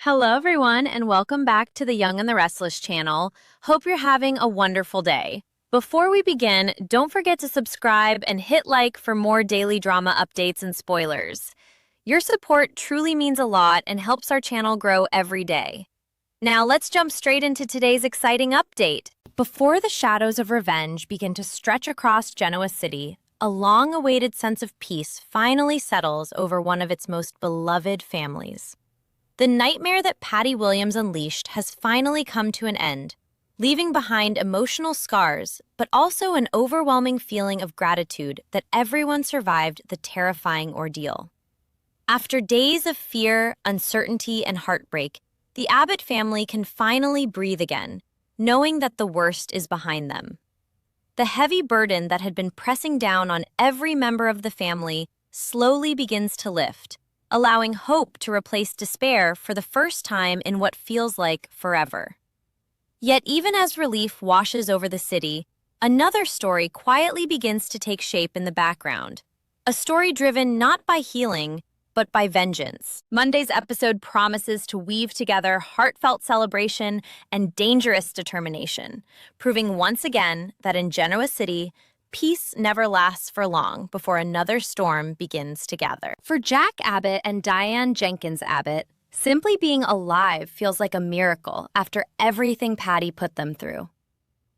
Hello, everyone, and welcome back to the Young and the Restless channel. Hope you're having a wonderful day. Before we begin, don't forget to subscribe and hit like for more daily drama updates and spoilers. Your support truly means a lot and helps our channel grow every day. Now, let's jump straight into today's exciting update. Before the shadows of revenge begin to stretch across Genoa City, a long-awaited sense of peace finally settles over one of its most beloved families. The nightmare that Patty Williams unleashed has finally come to an end, leaving behind emotional scars, but also an overwhelming feeling of gratitude that everyone survived the terrifying ordeal. After days of fear, uncertainty, and heartbreak, the Abbott family can finally breathe again, knowing that the worst is behind them. The heavy burden that had been pressing down on every member of the family slowly begins to lift, allowing hope to replace despair for the first time in what feels like forever. Yet even as relief washes over the city, another story quietly begins to take shape in the background. A story driven not by healing, but by vengeance. Monday's episode promises to weave together heartfelt celebration and dangerous determination, proving once again that in Genoa City, peace never lasts for long before another storm begins to gather. For Jack Abbott and Diane Jenkins Abbott, simply being alive feels like a miracle after everything Patty put them through.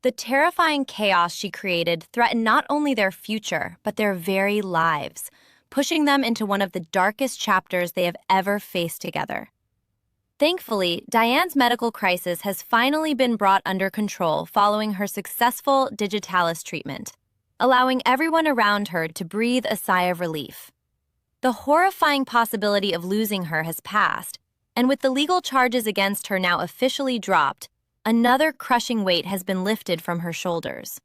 The terrifying chaos she created threatened not only their future, but their very lives, pushing them into one of the darkest chapters they have ever faced together. Thankfully, Diane's medical crisis has finally been brought under control following her successful digitalis treatment, allowing everyone around her to breathe a sigh of relief. The horrifying possibility of losing her has passed, and with the legal charges against her now officially dropped, another crushing weight has been lifted from her shoulders.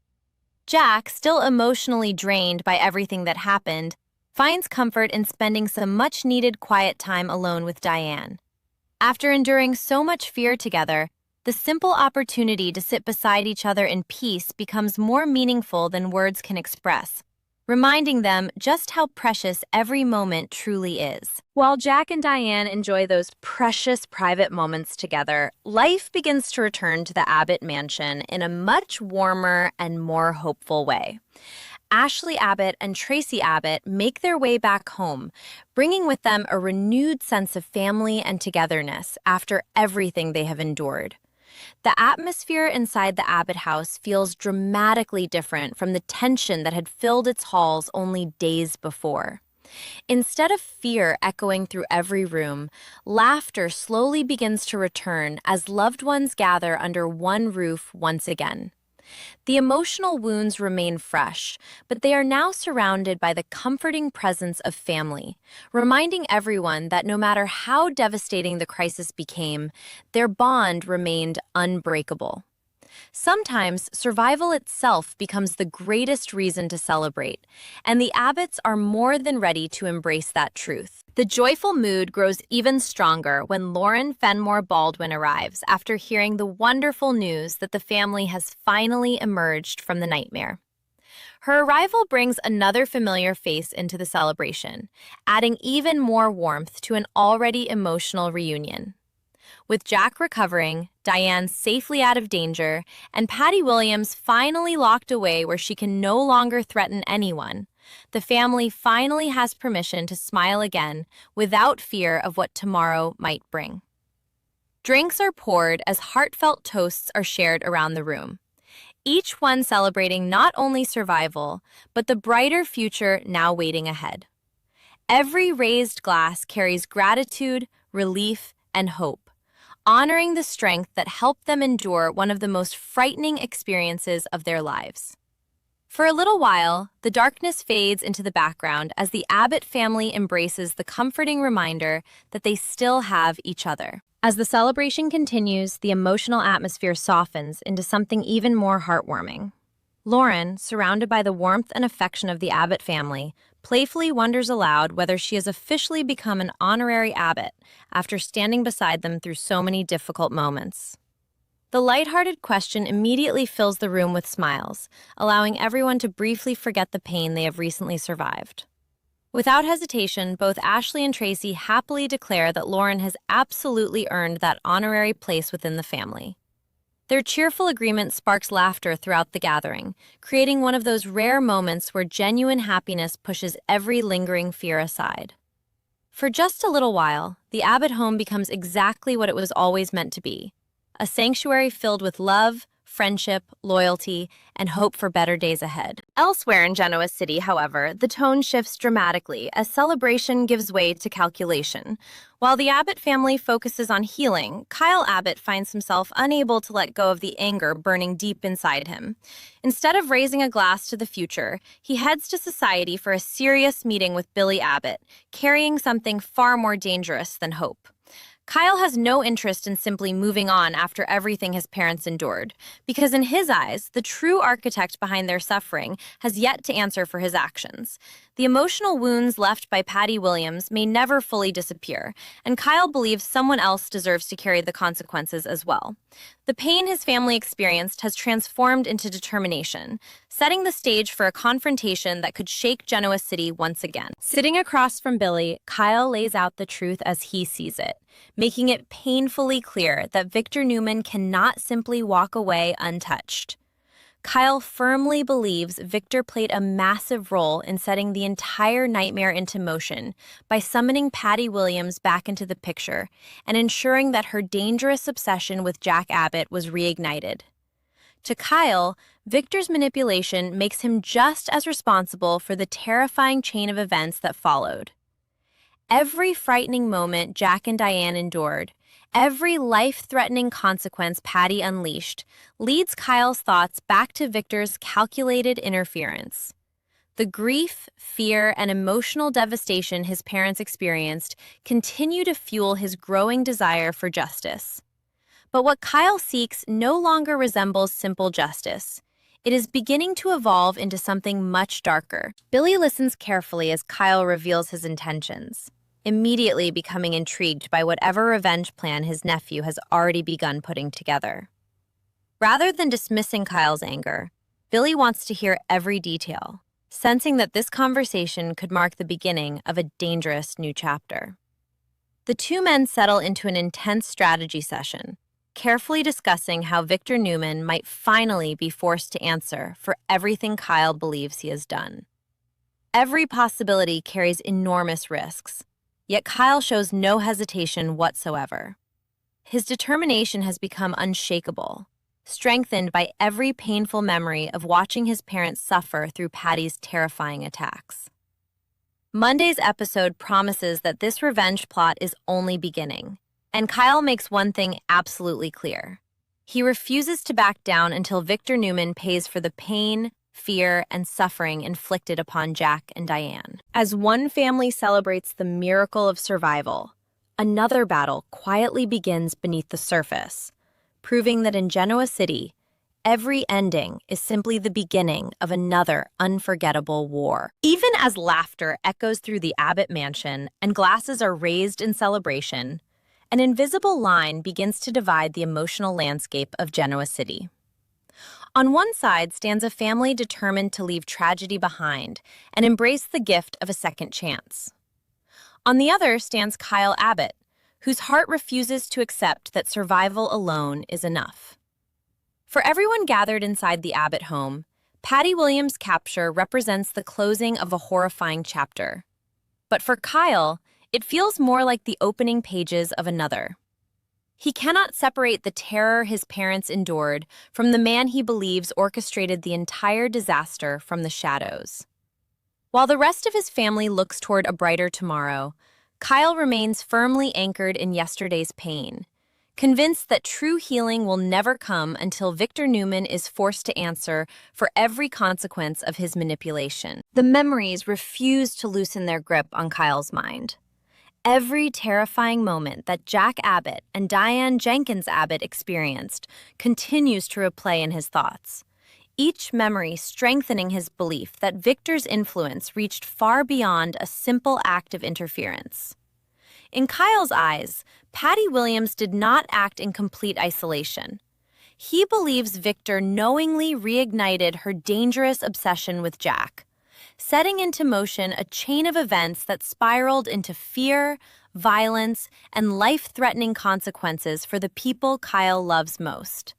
Jack, still emotionally drained by everything that happened, finds comfort in spending some much-needed quiet time alone with Diane. After enduring so much fear together, the simple opportunity to sit beside each other in peace becomes more meaningful than words can express, reminding them just how precious every moment truly is. While Jack and Diane enjoy those precious private moments together, life begins to return to the Abbott mansion in a much warmer and more hopeful way. Ashley Abbott and Tracy Abbott make their way back home, bringing with them a renewed sense of family and togetherness after everything they have endured. The atmosphere inside the Abbott house feels dramatically different from the tension that had filled its halls only days before. Instead of fear echoing through every room, laughter slowly begins to return as loved ones gather under one roof once again. The emotional wounds remain fresh, but they are now surrounded by the comforting presence of family, reminding everyone that no matter how devastating the crisis became, their bond remained unbreakable. Sometimes survival itself becomes the greatest reason to celebrate, and the Abbotts are more than ready to embrace that truth. The joyful mood grows even stronger when Lauren Fenmore Baldwin arrives after hearing the wonderful news that the family has finally emerged from the nightmare. Her arrival brings another familiar face into the celebration, adding even more warmth to an already emotional reunion. With Jack recovering, Diane safely out of danger, and Patty Williams finally locked away where she can no longer threaten anyone, the family finally has permission to smile again without fear of what tomorrow might bring. Drinks are poured as heartfelt toasts are shared around the room, each one celebrating not only survival, but the brighter future now waiting ahead. Every raised glass carries gratitude, relief, and hope, honoring the strength that helped them endure one of the most frightening experiences of their lives. For a little while, the darkness fades into the background as the Abbott family embraces the comforting reminder that they still have each other. As the celebration continues, the emotional atmosphere softens into something even more heartwarming. Lauren, surrounded by the warmth and affection of the Abbott family, playfully wonders aloud whether she has officially become an honorary Abbott after standing beside them through so many difficult moments. The lighthearted question immediately fills the room with smiles, allowing everyone to briefly forget the pain they have recently survived. Without hesitation, both Ashley and Tracy happily declare that Lauren has absolutely earned that honorary place within the family. Their cheerful agreement sparks laughter throughout the gathering, creating one of those rare moments where genuine happiness pushes every lingering fear aside. For just a little while, the Abbott home becomes exactly what it was always meant to be: a sanctuary filled with love, friendship, loyalty, and hope for better days ahead. Elsewhere in Genoa City, however, the tone shifts dramatically as celebration gives way to calculation. While the Abbott family focuses on healing, Kyle Abbott finds himself unable to let go of the anger burning deep inside him. Instead of raising a glass to the future, he heads to society for a serious meeting with Billy Abbott, carrying something far more dangerous than hope. Kyle has no interest in simply moving on after everything his parents endured, because in his eyes, the true architect behind their suffering has yet to answer for his actions. The emotional wounds left by Patty Williams may never fully disappear, and Kyle believes someone else deserves to carry the consequences as well. The pain his family experienced has transformed into determination, setting the stage for a confrontation that could shake Genoa City once again. Sitting across from Billy, Kyle lays out the truth as he sees it, making it painfully clear that Victor Newman cannot simply walk away untouched. Kyle firmly believes Victor played a massive role in setting the entire nightmare into motion by summoning Patty Williams back into the picture and ensuring that her dangerous obsession with Jack Abbott was reignited. To Kyle, Victor's manipulation makes him just as responsible for the terrifying chain of events that followed. Every frightening moment Jack and Diane endured, every life-threatening consequence Patty unleashed, leads Kyle's thoughts back to Victor's calculated interference. The grief, fear, and emotional devastation his parents experienced continue to fuel his growing desire for justice. But what Kyle seeks no longer resembles simple justice. It is beginning to evolve into something much darker. Billy listens carefully as Kyle reveals his intentions, immediately becoming intrigued by whatever revenge plan his nephew has already begun putting together. Rather than dismissing Kyle's anger, Billy wants to hear every detail, sensing that this conversation could mark the beginning of a dangerous new chapter. The two men settle into an intense strategy session, carefully discussing how Victor Newman might finally be forced to answer for everything Kyle believes he has done. Every possibility carries enormous risks, yet Kyle shows no hesitation whatsoever. His determination has become unshakable, strengthened by every painful memory of watching his parents suffer through Patty's terrifying attacks. Monday's episode promises that this revenge plot is only beginning, and Kyle makes one thing absolutely clear. He refuses to back down until Victor Newman pays for the pain, fear, and suffering inflicted upon Jack and Diane. As one family celebrates the miracle of survival, another battle quietly begins beneath the surface, proving that in Genoa City, every ending is simply the beginning of another unforgettable war. Even as laughter echoes through the Abbott mansion and glasses are raised in celebration, an invisible line begins to divide the emotional landscape of Genoa City. On one side stands a family determined to leave tragedy behind and embrace the gift of a second chance. On the other stands Kyle Abbott, whose heart refuses to accept that survival alone is enough. For everyone gathered inside the Abbott home, Patty Williams' capture represents the closing of a horrifying chapter. But for Kyle, it feels more like the opening pages of another. He cannot separate the terror his parents endured from the man he believes orchestrated the entire disaster from the shadows. While the rest of his family looks toward a brighter tomorrow, Kyle remains firmly anchored in yesterday's pain, convinced that true healing will never come until Victor Newman is forced to answer for every consequence of his manipulation. The memories refuse to loosen their grip on Kyle's mind. Every terrifying moment that Jack Abbott and Diane Jenkins Abbott experienced continues to replay in his thoughts, each memory strengthening his belief that Victor's influence reached far beyond a simple act of interference. In Kyle's eyes, Patty Williams did not act in complete isolation. He believes Victor knowingly reignited her dangerous obsession with Jack, setting into motion a chain of events that spiraled into fear, violence, and life-threatening consequences for the people Kyle loves most.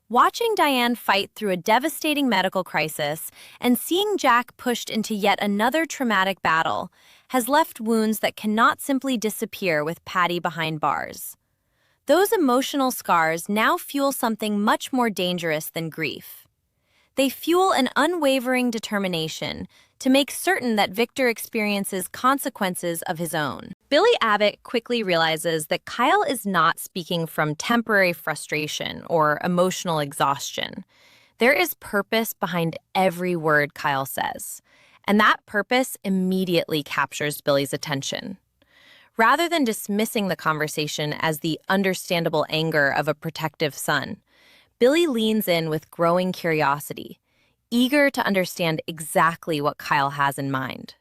Watching Diane fight through a devastating medical crisis and seeing Jack pushed into yet another traumatic battle has left wounds that cannot simply disappear with Patty behind bars. Those emotional scars now fuel something much more dangerous than grief. They fuel an unwavering determination to make certain that Victor experiences consequences of his own. Billy Abbott quickly realizes that Kyle is not speaking from temporary frustration or emotional exhaustion. There is purpose behind every word Kyle says, and that purpose immediately captures Billy's attention. Rather than dismissing the conversation as the understandable anger of a protective son, Billy leans in with growing curiosity, eager to understand exactly what Kyle has in mind.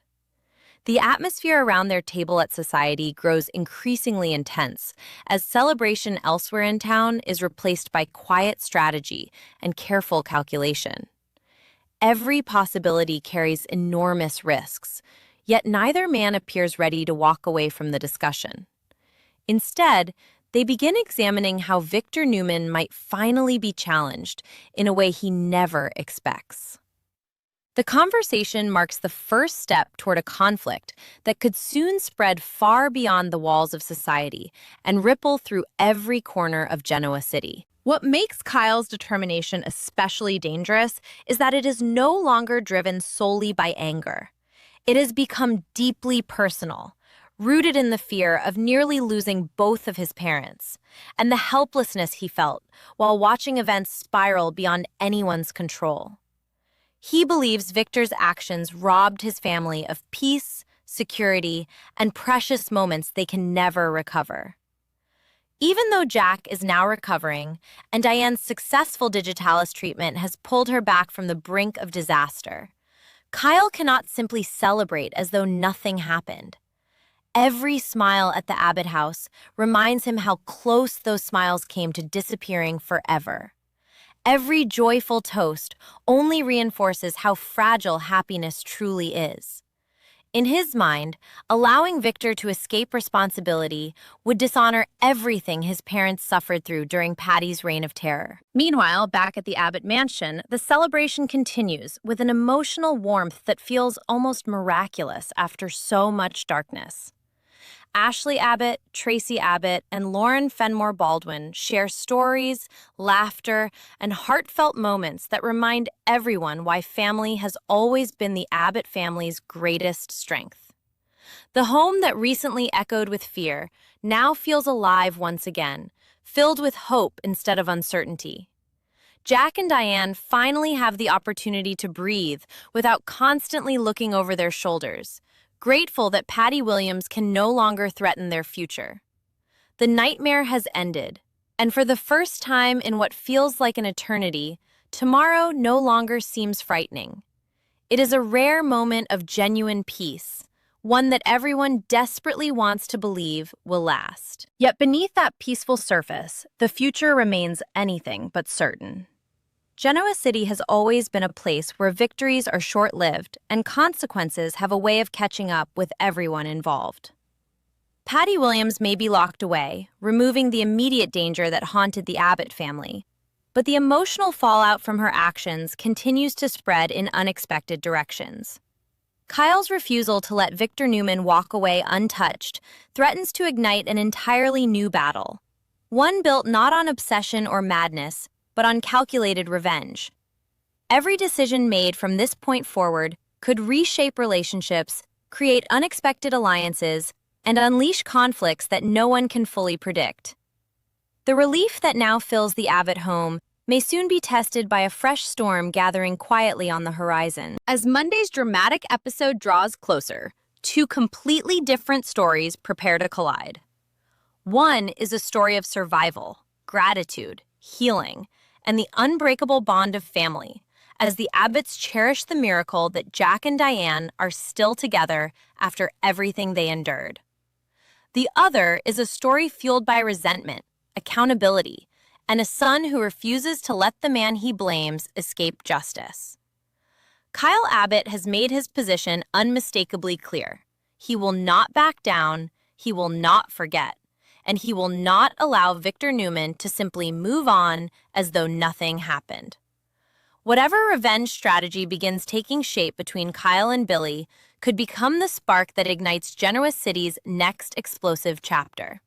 The atmosphere around their table at society grows increasingly intense as celebration elsewhere in town is replaced by quiet strategy and careful calculation. Every possibility carries enormous risks, yet neither man appears ready to walk away from the discussion. Instead, they begin examining how Victor Newman might finally be challenged in a way he never expects. The conversation marks the first step toward a conflict that could soon spread far beyond the walls of society and ripple through every corner of Genoa City. What makes Kyle's determination especially dangerous is that it is no longer driven solely by anger. It has become deeply personal, rooted in the fear of nearly losing both of his parents, and the helplessness he felt while watching events spiral beyond anyone's control. He believes Victor's actions robbed his family of peace, security, and precious moments they can never recover. Even though Jack is now recovering, and Diane's successful digitalis treatment has pulled her back from the brink of disaster, Kyle cannot simply celebrate as though nothing happened. Every smile at the Abbott house reminds him how close those smiles came to disappearing forever. Every joyful toast only reinforces how fragile happiness truly is. In his mind, allowing Victor to escape responsibility would dishonor everything his parents suffered through during Patty's reign of terror. Meanwhile, back at the Abbott mansion, the celebration continues with an emotional warmth that feels almost miraculous after so much darkness. Ashley Abbott, Tracy Abbott, and Lauren Fenmore Baldwin share stories, laughter, and heartfelt moments that remind everyone why family has always been the Abbott family's greatest strength. The home that recently echoed with fear now feels alive once again, filled with hope instead of uncertainty. Jack and Diane finally have the opportunity to breathe without constantly looking over their shoulders, grateful that Patty Williams can no longer threaten their future. The nightmare has ended, and for the first time in what feels like an eternity, tomorrow no longer seems frightening. It is a rare moment of genuine peace, one that everyone desperately wants to believe will last. Yet beneath that peaceful surface, the future remains anything but certain. Genoa City has always been a place where victories are short-lived and consequences have a way of catching up with everyone involved. Patty Williams may be locked away, removing the immediate danger that haunted the Abbott family, but the emotional fallout from her actions continues to spread in unexpected directions. Kyle's refusal to let Victor Newman walk away untouched threatens to ignite an entirely new battle, one built not on obsession or madness, but on calculated revenge. Every decision made from this point forward could reshape relationships, create unexpected alliances, and unleash conflicts that no one can fully predict. The relief that now fills the Abbott home may soon be tested by a fresh storm gathering quietly on the horizon. As Monday's dramatic episode draws closer, two completely different stories prepare to collide. One is a story of survival, gratitude, healing, and the unbreakable bond of family, as the Abbotts cherish the miracle that Jack and Diane are still together after everything they endured. The other is a story fueled by resentment, accountability, and a son who refuses to let the man he blames escape justice. Kyle Abbott has made his position unmistakably clear. He will not back down, he will not forget, and he will not allow Victor Newman to simply move on as though nothing happened. Whatever revenge strategy begins taking shape between Kyle and Billy could become the spark that ignites Genoa City's next explosive chapter.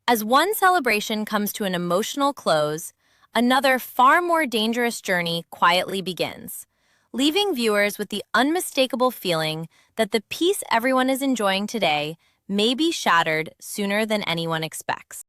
As one celebration comes to an emotional close, another far more dangerous journey quietly begins, leaving viewers with the unmistakable feeling that the peace everyone is enjoying today may be shattered sooner than anyone expects.